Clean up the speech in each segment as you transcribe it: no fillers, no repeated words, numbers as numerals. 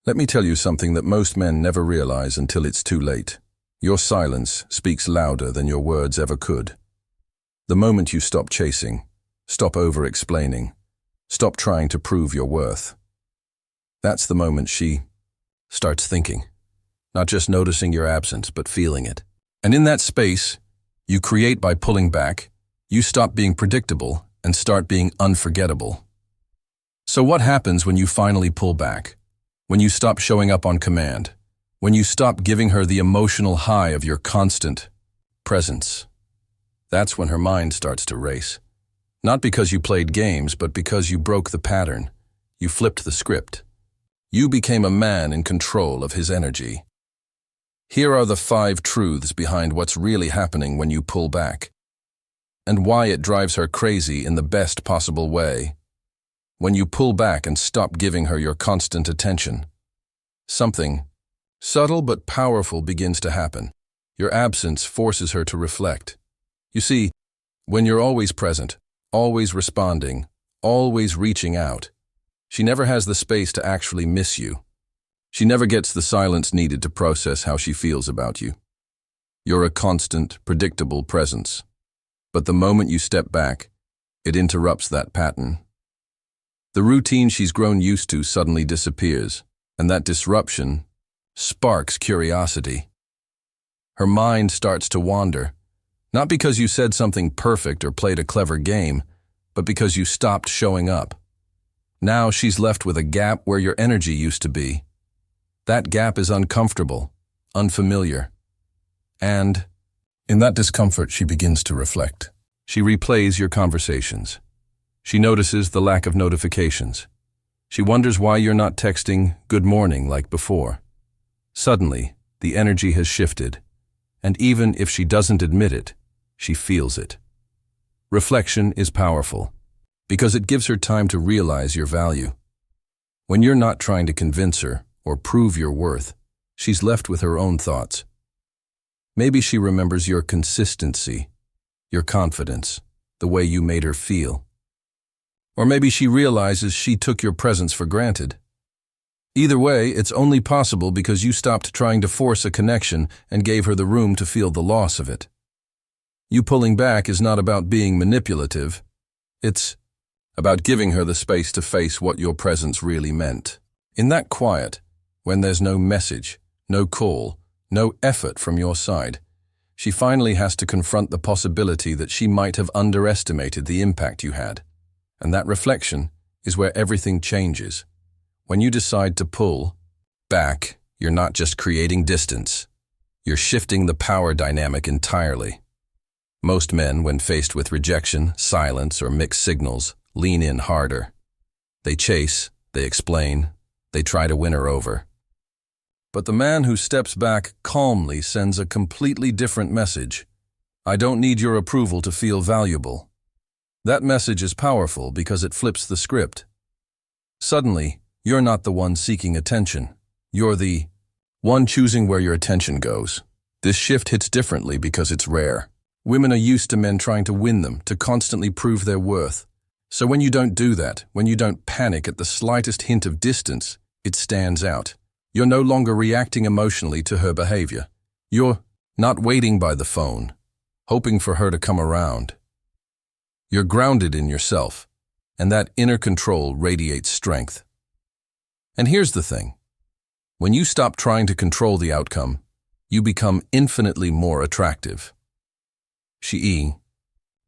Let me tell you something that most men never realize until it's too late. Your silence speaks louder than your words ever could. The moment you stop chasing, stop over-explaining, stop trying to prove your worth, that's the moment she starts thinking, not just noticing your absence, but feeling it. And in that space, you create by pulling back, you stop being predictable and start being unforgettable. So what happens when you finally pull back? When you stop showing up on command? When you stop giving her the emotional high of your constant presence? That's when her mind starts to race. Not because you played games, but because you broke the pattern. You flipped the script. You became a man in control of his energy. Here are the 5 truths behind what's really happening when you pull back, and why it drives her crazy in the best possible way. When you pull back and stop giving her your constant attention, something subtle but powerful begins to happen. Your absence forces her to reflect. You see, when you're always present, always responding, always reaching out, she never has the space to actually miss you. She never gets the silence needed to process how she feels about you. You're a constant, predictable presence. But the moment you step back, it interrupts that pattern. The routine she's grown used to suddenly disappears, and that disruption sparks curiosity. Her mind starts to wander, not because you said something perfect or played a clever game, but because you stopped showing up. Now she's left with a gap where your energy used to be. That gap is uncomfortable, unfamiliar. And in that discomfort, she begins to reflect. She replays your conversations. She notices the lack of notifications. She wonders why you're not texting "good morning" like before. Suddenly, the energy has shifted, and even if she doesn't admit it, she feels it. Reflection is powerful, because it gives her time to realize your value. When you're not trying to convince her or prove your worth, she's left with her own thoughts. Maybe she remembers your consistency, your confidence, the way you made her feel. Or maybe she realizes she took your presence for granted. Either way, it's only possible because you stopped trying to force a connection and gave her the room to feel the loss of it. You pulling back is not about being manipulative. It's about giving her the space to face what your presence really meant. In that quiet, when there's no message, no call, no effort from your side, she finally has to confront the possibility that she might have underestimated the impact you had. And that reflection is where everything changes. When you decide to pull back, you're not just creating distance. You're shifting the power dynamic entirely. Most men, when faced with rejection, silence, or mixed signals, lean in harder. They chase, they explain, they try to win her over. But the man who steps back calmly sends a completely different message. I don't need your approval to feel valuable. That message is powerful because it flips the script. Suddenly, you're not the one seeking attention. You're the one choosing where your attention goes. This shift hits differently because it's rare. Women are used to men trying to win them, to constantly prove their worth. So when you don't do that, when you don't panic at the slightest hint of distance, it stands out. You're no longer reacting emotionally to her behavior. You're not waiting by the phone, hoping for her to come around. You're grounded in yourself, and that inner control radiates strength. And here's the thing. When you stop trying to control the outcome, you become infinitely more attractive. She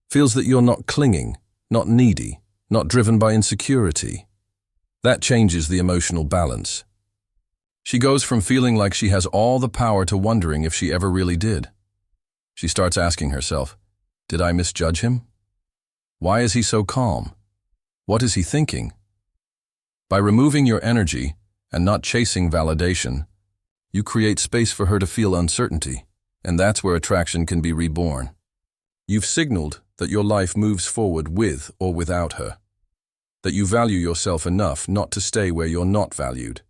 feels that you're not clinging, not needy, not driven by insecurity. That changes the emotional balance. She goes from feeling like she has all the power to wondering if she ever really did. She starts asking herself, did I misjudge him? Why is he so calm? What is he thinking? By removing your energy and not chasing validation, you create space for her to feel uncertainty, and that's where attraction can be reborn. You've signaled that your life moves forward with or without her, that you value yourself enough not to stay where you're not valued.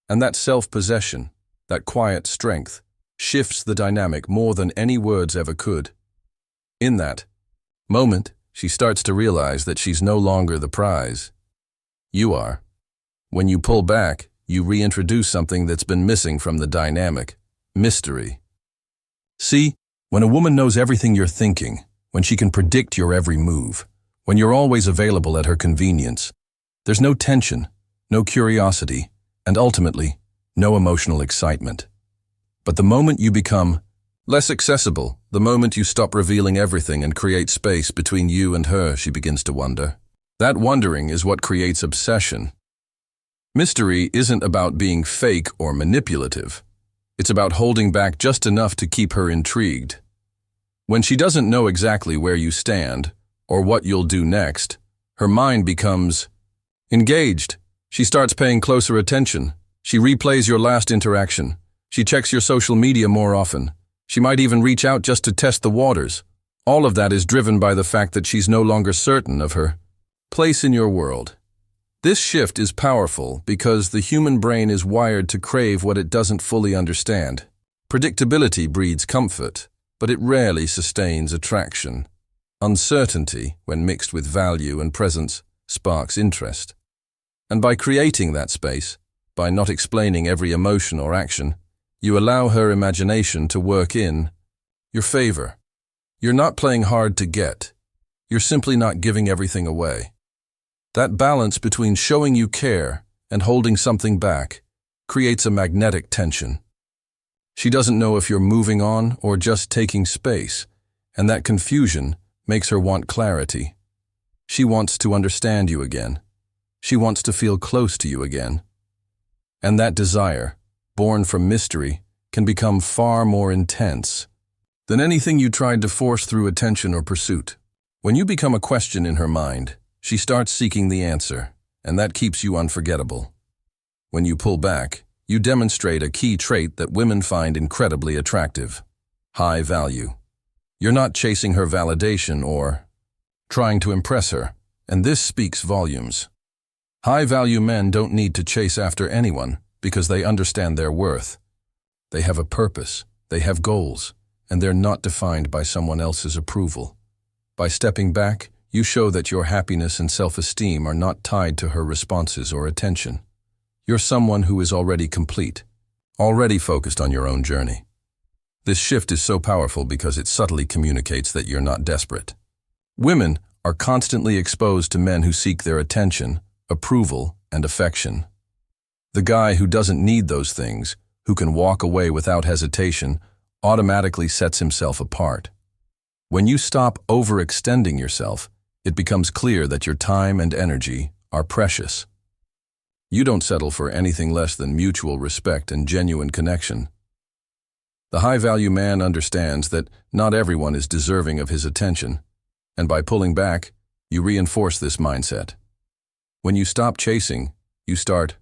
And that self-possession, that quiet strength, shifts the dynamic more than any words ever could. In that moment, she starts to realize that she's no longer the prize. You are. When you pull back, you reintroduce something that's been missing from the dynamic: mystery. See, when a woman knows everything you're thinking, when she can predict your every move, when you're always available at her convenience, there's no tension, no curiosity, and ultimately, no emotional excitement. But the moment you become less accessible, the moment you stop revealing everything and create space between you and her, she begins to wonder. That wondering is what creates obsession. Mystery isn't about being fake or manipulative. It's about holding back just enough to keep her intrigued. When she doesn't know exactly where you stand or what you'll do next, her mind becomes engaged. She starts paying closer attention. She replays your last interaction. She checks your social media more often. She might even reach out just to test the waters. All of that is driven by the fact that she's no longer certain of her place in your world. This shift is powerful because the human brain is wired to crave what it doesn't fully understand. Predictability breeds comfort, but it rarely sustains attraction. Uncertainty, when mixed with value and presence, sparks interest. And by creating that space, by not explaining every emotion or action, you allow her imagination to work in your favor. You're not playing hard to get. You're simply not giving everything away. That balance between showing you care and holding something back creates a magnetic tension. She doesn't know if you're moving on or just taking space, and that confusion makes her want clarity. She wants to understand you again. She wants to feel close to you again. And that desire, born from mystery, can become far more intense than anything you tried to force through attention or pursuit. When you become a question in her mind, she starts seeking the answer, and that keeps you unforgettable. When you pull back, you demonstrate a key trait that women find incredibly attractive: high value. You're not chasing her validation or trying to impress her, and this speaks volumes. High-value men don't need to chase after anyone because they understand their worth. They have a purpose, they have goals, and they're not defined by someone else's approval. By stepping back, you show that your happiness and self-esteem are not tied to her responses or attention. You're someone who is already complete, already focused on your own journey. This shift is so powerful because it subtly communicates that you're not desperate. Women are constantly exposed to men who seek their attention, approval, and affection. The guy who doesn't need those things, who can walk away without hesitation, automatically sets himself apart. When you stop overextending yourself, it becomes clear that your time and energy are precious. You don't settle for anything less than mutual respect and genuine connection. The high-value man understands that not everyone is deserving of his attention, and by pulling back, you reinforce this mindset. When you stop chasing, you start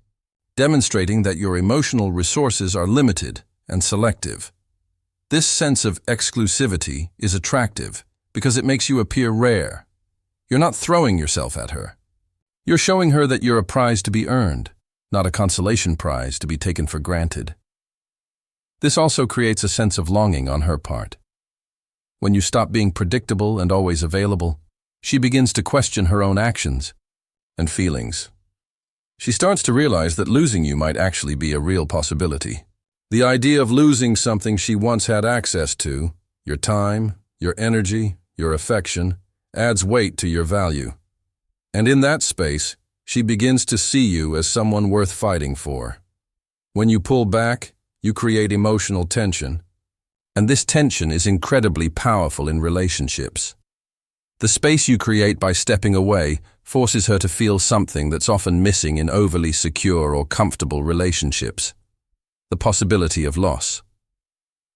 demonstrating that your emotional resources are limited and selective. This sense of exclusivity is attractive because it makes you appear rare. You're not throwing yourself at her. You're showing her that you're a prize to be earned, not a consolation prize to be taken for granted. This also creates a sense of longing on her part. When you stop being predictable and always available, she begins to question her own actions and feelings. She starts to realize that losing you might actually be a real possibility. The idea of losing something she once had access to, your time, your energy, your affection, adds weight to your value. And in that space, she begins to see you as someone worth fighting for. When you pull back, you create emotional tension, and this tension is incredibly powerful in relationships. The space you create by stepping away forces her to feel something that's often missing in overly secure or comfortable relationships: the possibility of loss.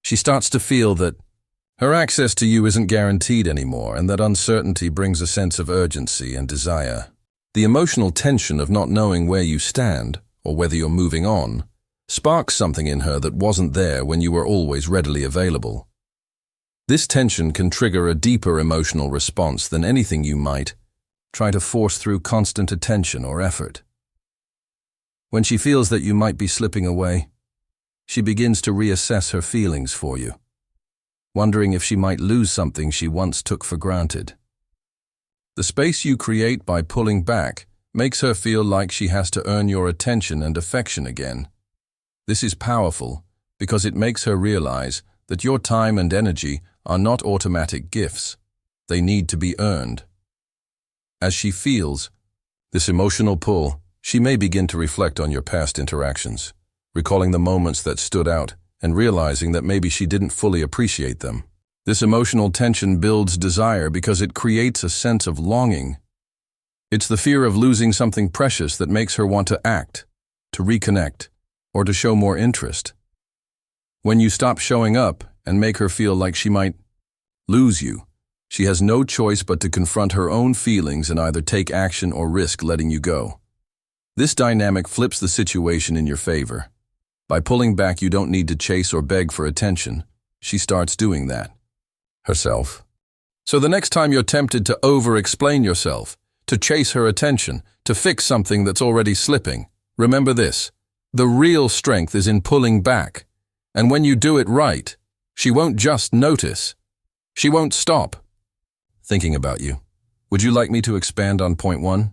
She starts to feel that her access to you isn't guaranteed anymore, and that uncertainty brings a sense of urgency and desire. The emotional tension of not knowing where you stand, or whether you're moving on, sparks something in her that wasn't there when you were always readily available. This tension can trigger a deeper emotional response than anything you might try to force through constant attention or effort. When she feels that you might be slipping away, she begins to reassess her feelings for you, wondering if she might lose something she once took for granted. The space you create by pulling back makes her feel like she has to earn your attention and affection again. This is powerful because it makes her realize that your time and energy are not automatic gifts. They need to be earned. As she feels this emotional pull, she may begin to reflect on your past interactions, recalling the moments that stood out and realizing that maybe she didn't fully appreciate them. This emotional tension builds desire because it creates a sense of longing. It's the fear of losing something precious that makes her want to act, to reconnect, or to show more interest. When you stop showing up and make her feel like she might lose you, she has no choice but to confront her own feelings and either take action or risk letting you go. This dynamic flips the situation in your favor. By pulling back, you don't need to chase or beg for attention. She starts doing that herself. So the next time you're tempted to over-explain yourself, to chase her attention, to fix something that's already slipping, remember this: the real strength is in pulling back. And when you do it right, she won't just notice. She won't stop thinking about you. Would you like me to expand on point 1?